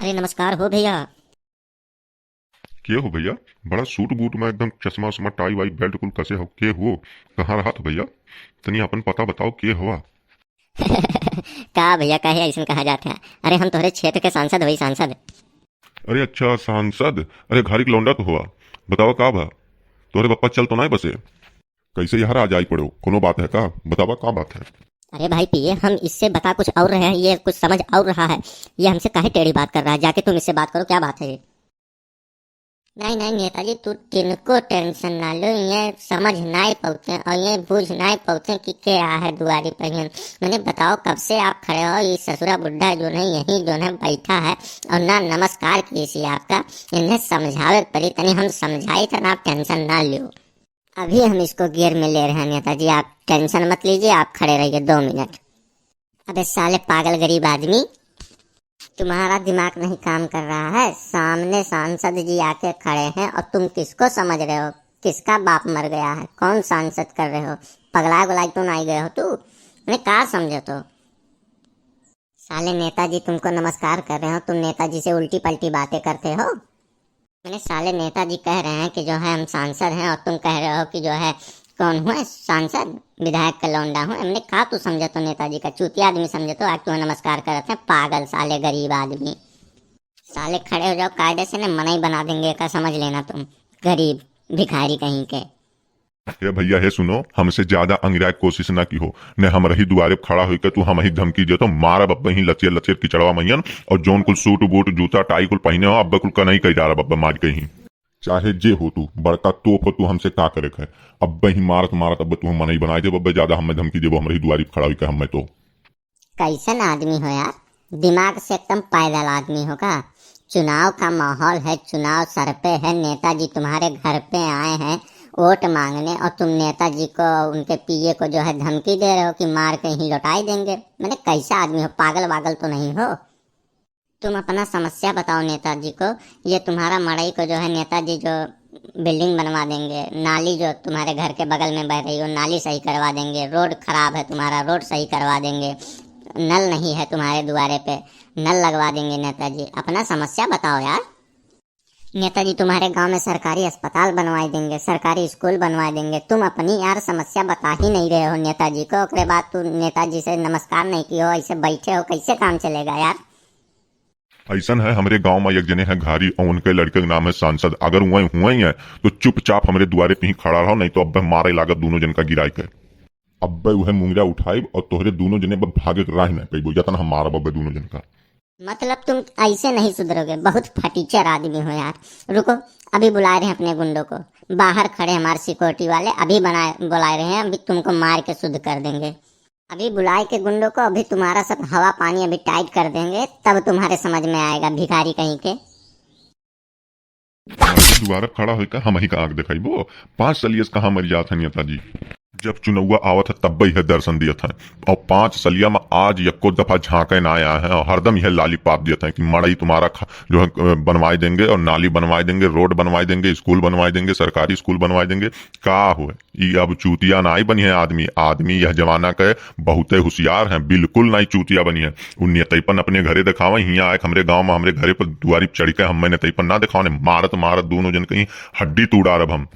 अरे नमस्कार हो भैया। के हो भैया? बड़ा सूट बूट में एकदम चश्मा उश्मा टाई वाई बेल्ट कुल कसे हो के हो? कहाँ रहा था भैया? तनी अपन पता बताओ के हुआ? का भैया काहे ऐसा कहा जाता है। अरे हम तोहरे क्षेत्र के सांसद वही सांसद। अरे अच्छा सांसद। अरे घारी के लौंडा तो हुआ। बतावा का बा? तोरे बप्पा चल तो ना बसे? कैसे यहाँ आ जाई पड़ो? कोनो बात है का? बतावा का बात है? अरे भाई पिए हम इससे बता कुछ और रहे हैं, ये कुछ समझ और रहा है। ये हमसे काहे टेढ़ी बात कर रहा है, जाके तुम इससे बात करो, क्या बात है ये। नहीं नहीं नेताजी, तू तिनको टेंशन ना लो, ये समझ नहीं पहुंचे और ये बूझ नहीं पहुंचे कि क्या है दुआरी पर ये। मैंने बताओ कब से आप खड़े हो, ये ससुरा बुढ़ा जो है यही जो है बैठा है और ना नमस्कार किसी आपका। इन्हें समझावे पड़ी तनी, हम समझाई था ना, आप टेंशन ना लो। अभी हम इसको गियर में ले रहे हैं नेताजी, आप टेंशन मत लीजिए, आप खड़े रहिए 2 मिनट। अबे साले पागल गरीब आदमी, तुम्हारा दिमाग नहीं काम कर रहा है। सामने सांसद जी आके खड़े हैं और तुम किसको समझ रहे हो? किसका बाप मर गया है, कौन सांसद कर रहे हो? पगला गुलाई तो नहीं गए हो तू? मैं क्या समझे तो? साले नेताजी तुमको नमस्कार कर रहे हो, तुम नेताजी से उल्टी पलटी बातें करते हो। मैंने साले नेताजी कह रहे हैं कि जो है हम सांसद हैं और तुम कह रहे हो कि जो है कौन हुआ सांसद, विधायक का लौंडा हूँ। हमने कहा तू समझे तो नेताजी का चूतिया आदमी समझे तो, आज तुम्हें नमस्कार करते हैं पागल साले गरीब आदमी। साले खड़े हो जाओ कायदे से, न मना ही बना देंगे का, समझ लेना तुम गरीब भिखारी कहीं के। हे भैया हे सुनो, हमसे ज्यादा अंगिराए कोशिश ना की हो। ने हम रही दुआरे खड़ा होकर तू हम ही धमकी दे तो मारा बब्बा ही लचेर लचेर किचड़वा मैयन। और जोन कुल सूट बूट जूता टाई कुल पहने हो अब्बा कुल का नहीं कही जा रहा बब्बा मार कहीं। चाहे जे हो तू बड़का तोप हो, तू हमसे का करे है? अब्बा ही मारत मारत अब्बा तू हम नहीं बनाए दे बब्बा, ज्यादा हमें धमकी देबो हमारी दुआरी पे खड़ा होकर हमें तो। कैसन आदमी हो यार, दिमाग से एकदम पैदल आदमी होगा। चुनाव का माहौल है, चुनाव सर पे है, नेताजी तुम्हारे घर पे आए हैं वोट मांगने और तुम नेताजी को उनके पीए को जो है धमकी दे रहे हो कि मार के ही लौटाई देंगे। मैंने कैसा आदमी हो, पागल वागल तो नहीं हो? तुम अपना समस्या बताओ नेताजी को। ये तुम्हारा मड़ई को जो है नेताजी जो बिल्डिंग बनवा देंगे, नाली जो तुम्हारे घर के बगल में बह रही हो नाली सही करवा देंगे, रोड खराब है तुम्हारा रोड सही करवा देंगे, नल नहीं है तुम्हारे द्वारे पे नल लगवा देंगे। नेताजी अपना समस्या बताओ यार। नेताजी तुम्हारे गांव में सरकारी अस्पताल बनवा देंगे, सरकारी स्कूल बनवा देंगे। तुम अपनी यार समस्या बता ही नहीं रहे हो नेताजी को, उसके बाद तुम नेताजी से नमस्कार नहीं किए हो, ऐसे बैठे हो, कैसे काम चलेगा यार। ऐसा है हमारे गांव में एक जने है घारी और उनके लड़के का नाम है सांसद। अगर वही हुए ही है तो चुपचाप हमारे द्वारे पे ही खड़ा रहो, नहीं तो अब मारे लागत दोनों जन का गिराई के। अब वह मुंगरा उठाई और तोहरे दोनों जने भागे के राह न कही जतन हम मारा बब्बे दोनों जन का। मतलब तुम ऐसे नहीं सुधरोगे, बहुत फटीचर आदमी हो यार। रुको, अभी बुला रहे हैं अपने गुंडों को, बाहर खड़े हमारे सिक्योरिटी वाले, अभी बुला रहे हैं, अभी तुमको मार के शुद्ध कर देंगे। अभी बुलाए के गुंडों को, अभी तुम्हारा सब हवा पानी अभी टाइट कर देंगे, तब तुम्हारे समझ में आएगा भिखारी कहीं के। हमारे द्वारा खड़ा होकर हम ही का आंख दिखाई वो 5 सलियस कहाँ मर जात है नेताजी। जब चुनौआ आवत है तब यह दर्शन दिया था। और 5 सलिया में आज यक्को दफा झांके ना आया है और हरदम यह लाली पाप दिया था कि मड़ई तुम्हारा जो है बनवाए देंगे और नाली बनवाए देंगे, रोड बनवाए देंगे, स्कूल बनवाए देंगे, सरकारी स्कूल बनवाए देंगे। का हुए ये अब चूतिया ना ही बनी है आदमी। आदमी यह जमाना के बहुते होशियार है, बिल्कुल नहीं चूतिया बनी है। उन तैपन अपने घरे दिखावा, हिया आए हमरे गाँव में हमरे घरे पर दुआरी चढ़ के हम तैपन ना दिखावा, मारत मारत दोनों जन कहीं हड्डी तोड़ा रब हम।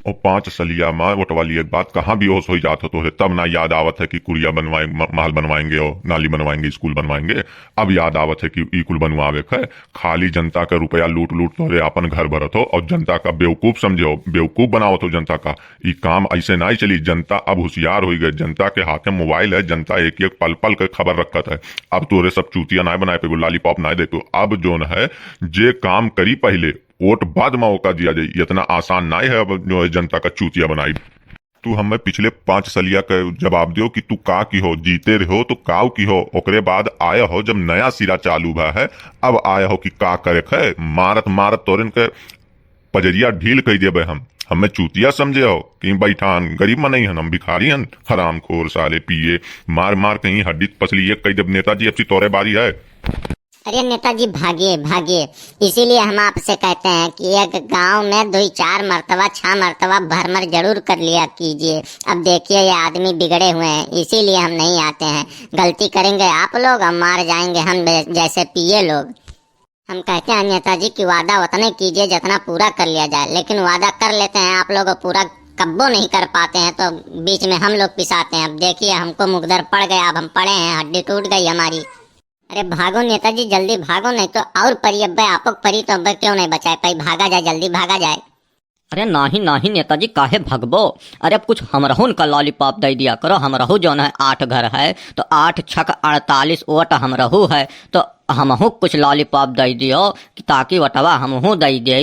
और 5 सलिया माँ वटवाली एक बात कहाँ बेहोश हो जात हो तो तब ना याद आवत है कि कुड़िया बनवाए महल बनवाएंगे और नाली बनवाएंगे स्कूल बनवाएंगे। अब याद आवत है कि ई कुल बनवावे है। खाली जनता का रुपया लूट लूट तोरे अपन घर भरत हो और जनता का बेवकूफ समझे हो, बेवकूफ बनावत हो जनता का। ई काम ऐसे ना ही चली। जनता अब होशियार हो गए, जनता के हाथ में मोबाइल है, जनता एक एक पल पल के खबर रखत है। अब तोरे सब चूतिया ना बनाए पे लालीपॉप ना दे तो अब जोन है जे काम करी पहले वोट बाद में मौका दिया जाए, इतना आसान नहीं है अब जो है जनता का चूतिया बनाई। तू हमें पिछले 5 सलिया का जवाब दियो कि तू का की हो, जीते रहो तो काव की हो, ओकरे बाद आया हो जब नया सिरा चालू भा है, अब आया हो कि का करे है। मारत मारत तोरन के पजरिया ढील कही देबे हम। हमें चूतिया समझे हो कि बैठान गरीब में नहीं हन, हम भिखारी हन, हराम खोर साले पिए मार मार कहीं हड्डी पसली कही जब नेताजी अब तोरे बारी है। अरे नेताजी भागिए भागिए, इसीलिए हम आपसे कहते हैं कि एक गांव में 2 4 मरतबा 6 मरतबा भरमर जरूर कर लिया कीजिए। अब देखिए ये आदमी बिगड़े हुए हैं, इसीलिए हम नहीं आते हैं। गलती करेंगे आप लोग और मार जाएंगे हम जैसे पिए लोग। हम कहते हैं नेताजी कि वादा उतने कीजिए जितना पूरा कर लिया जाए, लेकिन वादा कर लेते हैं आप लोग पूरा कब्बो नहीं कर पाते हैं, तो बीच में हम लोग पिसाते हैं। अब देखिए हमको मुकदर पड़ गया, अब हम पड़े हैं, हड्डी टूट गई हमारी। अरे भागो नेताजी, जल्दी भागो, नहीं तो और परी अब आपको परी तो अब क्यों नहीं बचाए पाई, भागा जाए, जल्दी भागा जाए। अरे नाही नाही नेताजी काहे भगबो। अरे अब कुछ हमरहुन का लॉलीपॉप दे दिया करो। हमरहू जौन है 8 घर है तो 8 छक 48 वोट हमरहू है, तो हमहू कुछ लॉलीपॉप दे दियो ताकि वटवा हमहू दे दे।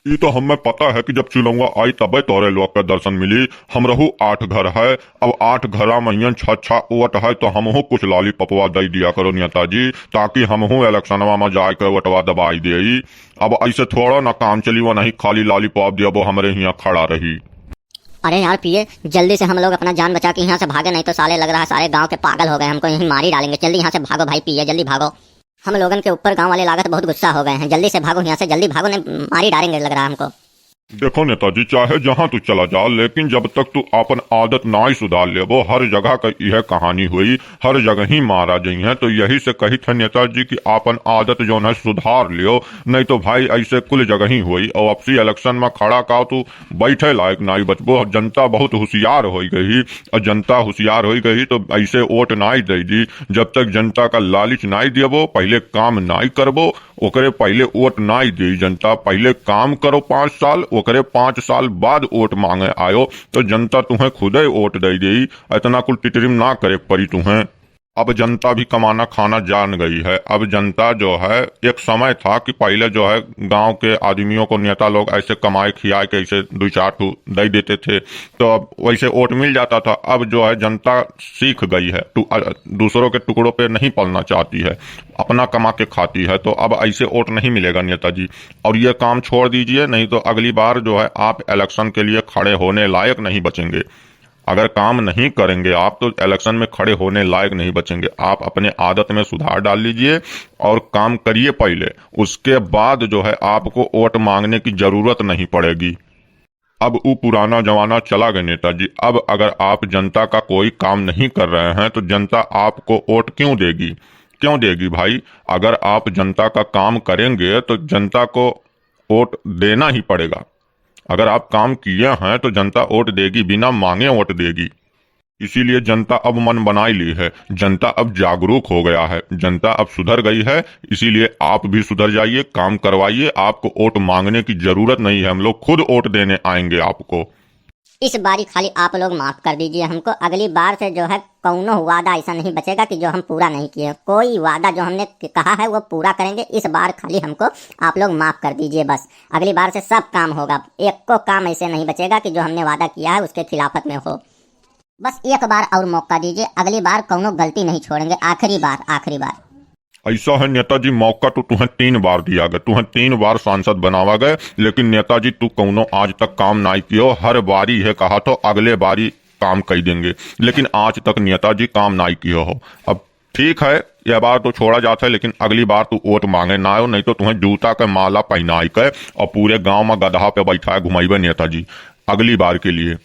ये तो हमें पता है कि जब चुनौआ आई तबे तोरे लोग का दर्शन मिली। हमरहू 8 घर है, अब 8 घरा महियन 6 वोट है, तो हमहू कुछ लॉलीपॉपवा दे दिया करो नेताजी, ताकि हमहू इलेक्शनवा में जाकर वोटवा दबाई दे। अब ऐसे थोड़ा ना काम चली, वो नहीं खाली लॉलीपॉप दिया वो हमारे यहाँ खड़ा रही। अरे यार पिए, जल्दी से हम लोग अपना जान बचा के यहाँ से भागे, नहीं तो साले लग रहा है सारे गांव के पागल हो गए, हमको यहीं मार ही डालेंगे। जल्दी यहाँ से भागो भाई पिए, जल्दी भागो। हम लोगन के ऊपर गांव वाले लागत बहुत गुस्सा हो गए हैं, जल्दी से भागो यहाँ से, जल्दी भागो, नहीं मार ही डालेंगे लग रहा है हमको। देखो नेताजी, चाहे जहाँ तू चला जा, लेकिन जब तक तू अपन आदत ना ही सुधार ले, वो हर जगह का यह कहानी हुई, हर जगह ही मारा गई है। तो यही से कही थे नेताजी कि अपन आदत जो है सुधार लियो, नहीं तो भाई ऐसे कुल जगह ही हुई। और आपसी इलेक्शन में खड़ा का तू बैठे लायक ना ही बचबो। जनता बहुत होशियार हो गई, और जनता होशियार हो गई तो ऐसे वोट ना ही देगी। जब तक जनता का लालच ना ही देबो, पहले काम ना ही करबो, ओकरे पहले वोट ना ही दी जनता। पहले काम करो 5 साल, ओकरे 5 साल बाद वोट मांगे आयो, तो जनता तुम्हें खुद ही वोट दे दी। इतना कुल टिटरिम ना करे पड़ी तुम्हें। अब जनता भी कमाना खाना जान गई है। अब जनता जो है, एक समय था कि पहले जो है गांव के आदमियों को नेता लोग ऐसे कमाए खियाए के ऐसे 2-4 ठू दे देते थे, तो अब वैसे वोट मिल जाता था। अब जो है जनता सीख गई है, दूसरों के टुकड़ों पे नहीं पलना चाहती है, अपना कमा के खाती है। तो अब ऐसे वोट नहीं मिलेगा नेताजी। और ये काम छोड़ दीजिए, नहीं तो अगली बार जो है आप इलेक्शन के लिए खड़े होने लायक नहीं बचेंगे। अगर काम नहीं करेंगे आप तो इलेक्शन में खड़े होने लायक नहीं बचेंगे। आप अपने आदत में सुधार डाल लीजिए और काम करिए पहले, उसके बाद जो है आपको वोट मांगने की जरूरत नहीं पड़ेगी। अब वो पुराना जमाना चला गया नेताजी। अब अगर आप जनता का कोई काम नहीं कर रहे हैं तो जनता आपको वोट क्यों देगी, क्यों देगी भाई। अगर आप जनता का काम करेंगे तो जनता को वोट देना ही पड़ेगा। अगर आप काम किए हैं तो जनता वोट देगी, बिना मांगे वोट देगी। इसीलिए जनता अब मन बनाई ली है, जनता अब जागरूक हो गया है, जनता अब सुधर गई है। इसीलिए आप भी सुधर जाइए, काम करवाइए। आपको वोट मांगने की जरूरत नहीं है, हम लोग खुद वोट देने आएंगे आपको। इस बारी खाली आप लोग माफ कर दीजिए हमको, अगली बार से जो है कौनो वादा ऐसा नहीं बचेगा कि जो हम पूरा नहीं किए। कोई वादा जो हमने कहा है वो पूरा करेंगे। इस बार खाली हमको आप लोग माफ कर दीजिए बस, अगली बार से सब काम होगा। एक को काम ऐसे नहीं बचेगा कि जो हमने वादा किया है उसके खिलाफत में हो। बस एक बार और मौका दीजिए, अगली बार कौनो गलती नहीं छोड़ेंगे, आखिरी बार, आखिरी बार। ऐसा है नेताजी, मौका तो तुम्हें 3 बार दिया गया, तुम्हें 3 बार सांसद बनावा गए, लेकिन नेताजी तू कौनो आज तक काम नहीं कियो। हर बारी है कहा तो अगले बारी काम कर देंगे, लेकिन आज तक नेताजी काम नहीं किया हो। अब ठीक है, यह बार तो छोड़ा जाता है, लेकिन अगली बार तू वोट मांगे ना हो, नहीं तो तुम्हें जूता के माला पहनाई के और पूरे गांव में गधा पे बैठा घुमाइबे नेताजी अगली बार के लिए।